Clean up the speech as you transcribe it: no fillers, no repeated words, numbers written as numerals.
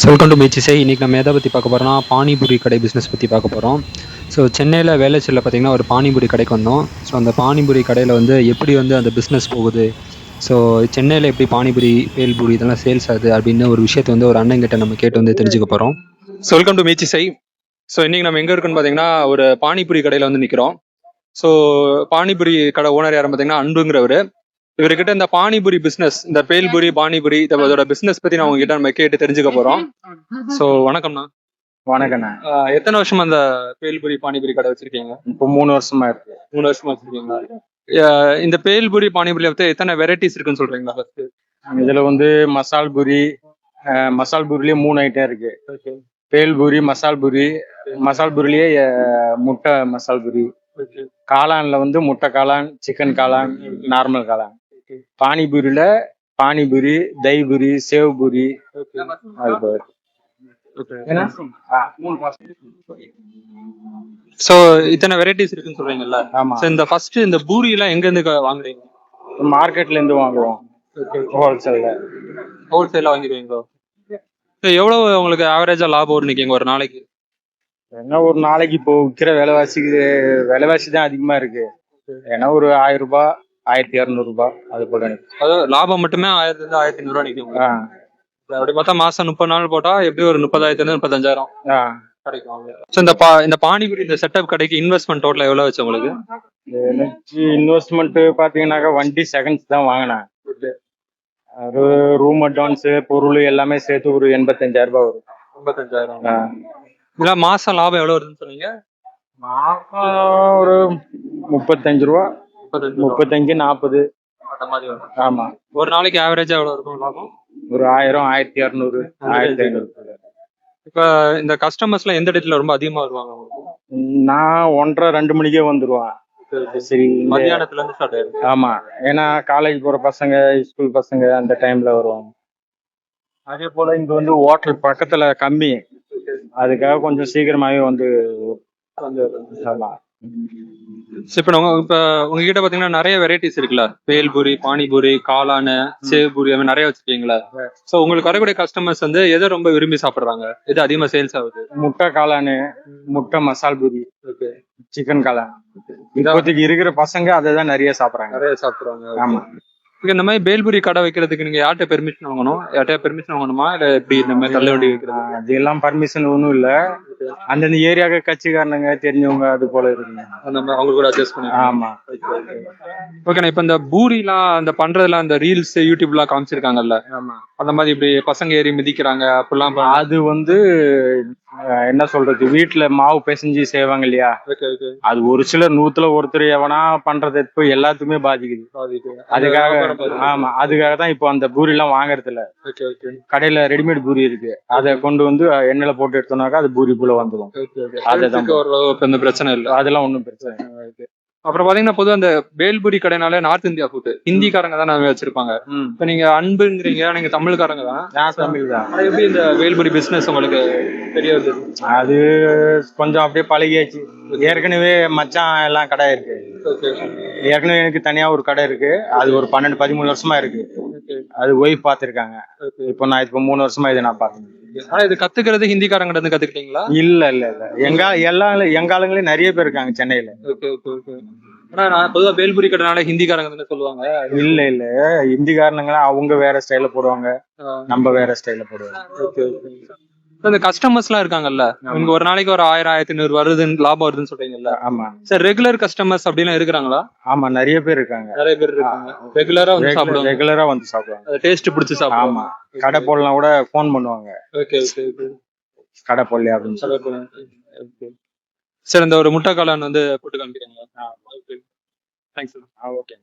Welcome to மீச்சிசை. இன்றைக்கி நம்ம எதை பற்றி பார்க்க போகிறோம்னா பானிபூரி கடை பிஸ்னஸ் பற்றி பார்க்க போகிறோம். ஸோ சென்னையில் வேளச்சேரியில் பார்த்திங்கன்னா ஒரு பானிபூரி கடைக்கு வந்தோம். ஸோ அந்த பானிபூரி கடையில் வந்து எப்படி வந்து அந்த பிஸ்னஸ் போகுது, ஸோ சென்னையில் எப்படி பானிபூரி பேல்பூரி இதெல்லாம் சேல்ஸ் ஆகுது அப்படின்னு ஒரு விஷயத்தை வந்து ஒரு அண்ணங்கிட்ட நம்ம கேட்டு வந்து தெரிஞ்சுக்க போகிறோம். ஸோ வெல்கம் டு மீச்சிசை. ஸோ இன்றைக்கி நம்ம எங்கே இருக்குன்னு பார்த்தீங்கன்னா ஒரு பானிபூரி கடையில் வந்து நிற்கிறோம். ஸோ பானிபூரி கடை ஓனர் யாரும் பார்த்தீங்கன்னா அன்புங்கிறவர். இவர்கிட்ட இந்த பானிபூரி பிசினஸ், இந்த பேல்பூரி பானிபூரி இதோட பிசினஸ் பத்தி நான் உங்ககிட்ட நம்ம கேட்டு தெரிஞ்சுக்க போறோம். சோ வணக்கம்ண்ணா. வணக்கண்ணா. எத்தனை வருஷமா அந்த பேல்பூரி பானிபூரி கடை வச்சிருக்கீங்க? இப்போ 3 வருஷமா இருக்கு. 3 வருஷமா வச்சிருக்கீங்களா? இந்த பேல்பூரி பானிபூரியில வந்து எத்தனை வெரைட்டிஸ் இருக்குன்னு சொல்றீங்களா ஃபர்ஸ்ட்? இதுல வந்து மசால் பூரி, மசால் பூரிலேயே 3 ஐட்டம் இருக்கு. பேல்பூரி, மசால் பூரி, மசால் பூரிலேயே முட்டை மசால் பூரி, காளான்ல வந்து முட்டை காளான், சிக்கன் காளான், நார்மல் காளான். பானிபூரியில பானிபூரி, தைபூரி, சேவ் பூரி, அது போய் சோ இத்தனை வெரைட்டிஸ் இருக்குன்னு சொல்றீங்கல்ல? ஆமா. இந்த ஃபர்ஸ்ட் இந்த பூரி எல்லாம் எங்க இருந்து வாங்குறீங்க? மார்க்கெட்ல இருந்து வாங்குவோம். ஹோல்சேல்ல வாங்கிடுவீங்களோ? எவ்வளவு உங்களுக்கு ஆவரேஜா லாபம் வரும் நினைக்கிறீங்க ஒரு நாளைக்கு? என்ன ஒரு நாளைக்கு இப்போ விற்கிற விலைவாசி தான் அதிகமா இருக்கு. ஏன்னா ஒரு 1000 ரூபாய், 1200 ரூபாய் அது போல. அதாவது லாபம் மட்டுமே 1000 இருந்து 1500 ரூபாய் நிற்கும். அப்படி பார்த்தா மாசம் 30 நாள் போட்டா எப்படி ஒரு 30,000 35,000 கிடைக்கும். இந்த பானிபூரி இந்த செட்டப் கடைக்கு இன்வெஸ்ட்மெண்ட் டோட்டல் எவ்வளவு வச்சு உங்களுக்கு? எனக்கு இன்வெஸ்ட்மெண்ட் பாத்தீங்கன்னாக்கா வண்டி செகண்ட்ஸ் தான் வாங்கினேன். ஒரு ரூம் அட்வான்ஸ் பொருள் எல்லாமே சேர்த்து ஒரு 85,000 ரூபாய் வரும். 85,000. இதெல்லாம் மாசம் லாபம் எவ்வளவு வருதுன்னு சொன்னீங்க? மாசம் ஒரு 35 ரூபா, 35 40 அந்த மாதிரி வரும். ஆமா. ஒரு நாளைக்கு ஆவரேஜா எவ்வளவு இருக்கும் லாபம்? ஒரு 1000, 1200, 1500. இப்ப இந்த கஸ்டமர்ஸ்லாம் எந்த டேட்ல ரொம்ப அதிகமா வருவாங்க? நான் 1:30 2 மணிக்கே வந்துருவேன். சரி, மத்தியானத்துல இருந்து ஸ்டார்ட் ஆயிடும். ஆமா, ஏன்னா காலேஜ் போற பசங்க, ஸ்கூல் பசங்க அந்த டைம்ல வருவாங்க. அதே போல இங்க வந்து ஹோட்டல் பக்கத்துல கம்மி, அதுக்காக கொஞ்சம் சீக்கிரமாவே வந்து இப்ப உங்ககிட்ட பாத்தீங்கன்னா நிறைய வெரைட்டிஸ் இருக்குல்ல, பேல்பூரி, பானிபூரி, காளான், சேவ்பூரி, அது நிறைய வச்சிருக்கீங்களா? சோ உங்களுக்கு வரக்கூடிய கஸ்டமர்ஸ் வந்து எதை ரொம்ப விரும்பி சாப்பிடுறாங்க, எது அதிகமா சேல்ஸ் ஆகுது? முட்டை காளான், முட்டை மசால் பூரி, சிக்கன் காளான். இப்போதைக்கு இருக்கிற பசங்க அதை தான் நிறைய சாப்பிடுறாங்க. ஆமா. இந்த மாதிரி பேல்பூரி கடை வைக்கிறதுக்கு நீங்க யார்கிட்ட பெர்மிஷன் வாங்கணும்? யார்கிட்ட பெர்மிஷன் வாங்கணுமா இல்ல எப்படி இந்த மாதிரி தள்ள வண்டி வைக்கிறது? அதெல்லாம் பர்மிஷன் ஒன்றும் இல்ல. அந்தந்த ஏரியாவுக்கு கட்சிக்காரனுங்க தெரிஞ்சவங்க அது போல இருக்குங்க, அவங்க கூட அட்ஜஸ்ட் பண்ணி. ஆமா. ஓகேண்ணா. இப்ப இந்த பூரிலாம் அந்த பண்றதுலாம் அந்த ரீல்ஸ் யூடியூப்லாம் காமிச்சிருக்காங்கல்ல, அந்த மாதிரி இப்படி பசங்க ஏறி மிதிக்கிறாங்க அப்படிலாம், அது வந்து என்ன சொல்றது, வீட்டுல மாவு பிசைஞ்சு செய்வாங்க இல்லையா, அது ஒரு சிலர் 100ல ஒருத்தர் எவனா பண்றது இப்போ எல்லாத்துக்குமே பாதிக்குது. அதுக்காக தான் இப்போ அந்த பூரி எல்லாம் வாங்குறது இல்ல. கடையில ரெடிமேட் பூரி இருக்கு, அதை கொண்டு வந்து எண்ணெயில போட்டு எடுத்தோம்னாக்கா அது பூரி போல வந்துடும். அதுதான் பிரச்சனை இல்லை, அதெல்லாம் ஒன்றும் பிரச்சனை இல்லை. அப்புறம் பாத்தீங்கன்னா பொதுவா அந்த பேல்பூரி கடைனாலே நார்த் இந்தியா ஃபுட், ஹிந்திக்காரங்க தான் நாங்க வச்சிருப்பாங்க. இப்ப நீங்க அன்புங்கிறீங்க, நீங்க தமிழ்காரங்க தான். நான் தமிழ் தான். எப்படி இந்த பேல்பூரி பிசினஸ் உங்களுக்கு தெரிய வந்தது? அது கொஞ்சம் அப்படியே பழகியாச்சு. ஏற்கனவே மச்சான் எல்லாம் கடை இருக்கு. ஏற்கனவே எனக்கு தனியா ஒரு கடை இருக்கு, அது ஒரு 12-13 வருஷமா இருக்கு. அது ஒய்ஃப் பாத்துருக்காங்க. இப்போ நான் இப்போ 3 வருஷமா இதை நான் பாத்தேன். ஆனா இது கத்துக்கிறது ஹிந்திக்காரங்க இருந்து கத்துக்கிட்டீங்களா? இல்ல, எங்க ஆளுங்களே நிறைய பேர் இருக்காங்க சென்னையில. ஆனா நான் பொதுவா பேல்பூரி கடைனால ஹிந்திக்காரங்க சொல்லுவாங்க. இல்ல, ஹிந்திக்காரனுங்களா அவங்க வேற ஸ்டைல போடுவாங்க, நம்ம வேற ஸ்டைல போடுவாங்க. இந்த கஸ்டமர்ஸ் எல்லாம் இருக்காங்கல்ல, இங்க ஒரு நாளைக்கு ஒரு 1000 1500 வருது லாபம் வருதுன்னு சொல்றீங்கல்ல? ஆமா சார். ரெகுலர் கஸ்டமர்ஸ் அப்படிலாம் இருக்கிறாங்களா? ஆமா, நிறைய பேர் இருக்காங்க. ரெகுலரா வந்து சாப்பிடுவாங்க. டேஸ்ட் பிடிச்சு சாப்பிடுவாங்க. ஆமா, கடை போடலாம் கூட போன் பண்ணுவாங்க, கடை போடலையா அப்படின்னு சொல்லி. சார் இந்த ஒரு முட்டை காளான் வந்து போட்டு காமிக்கிறீங்களா? தேங்க்ஸ். ஓகே.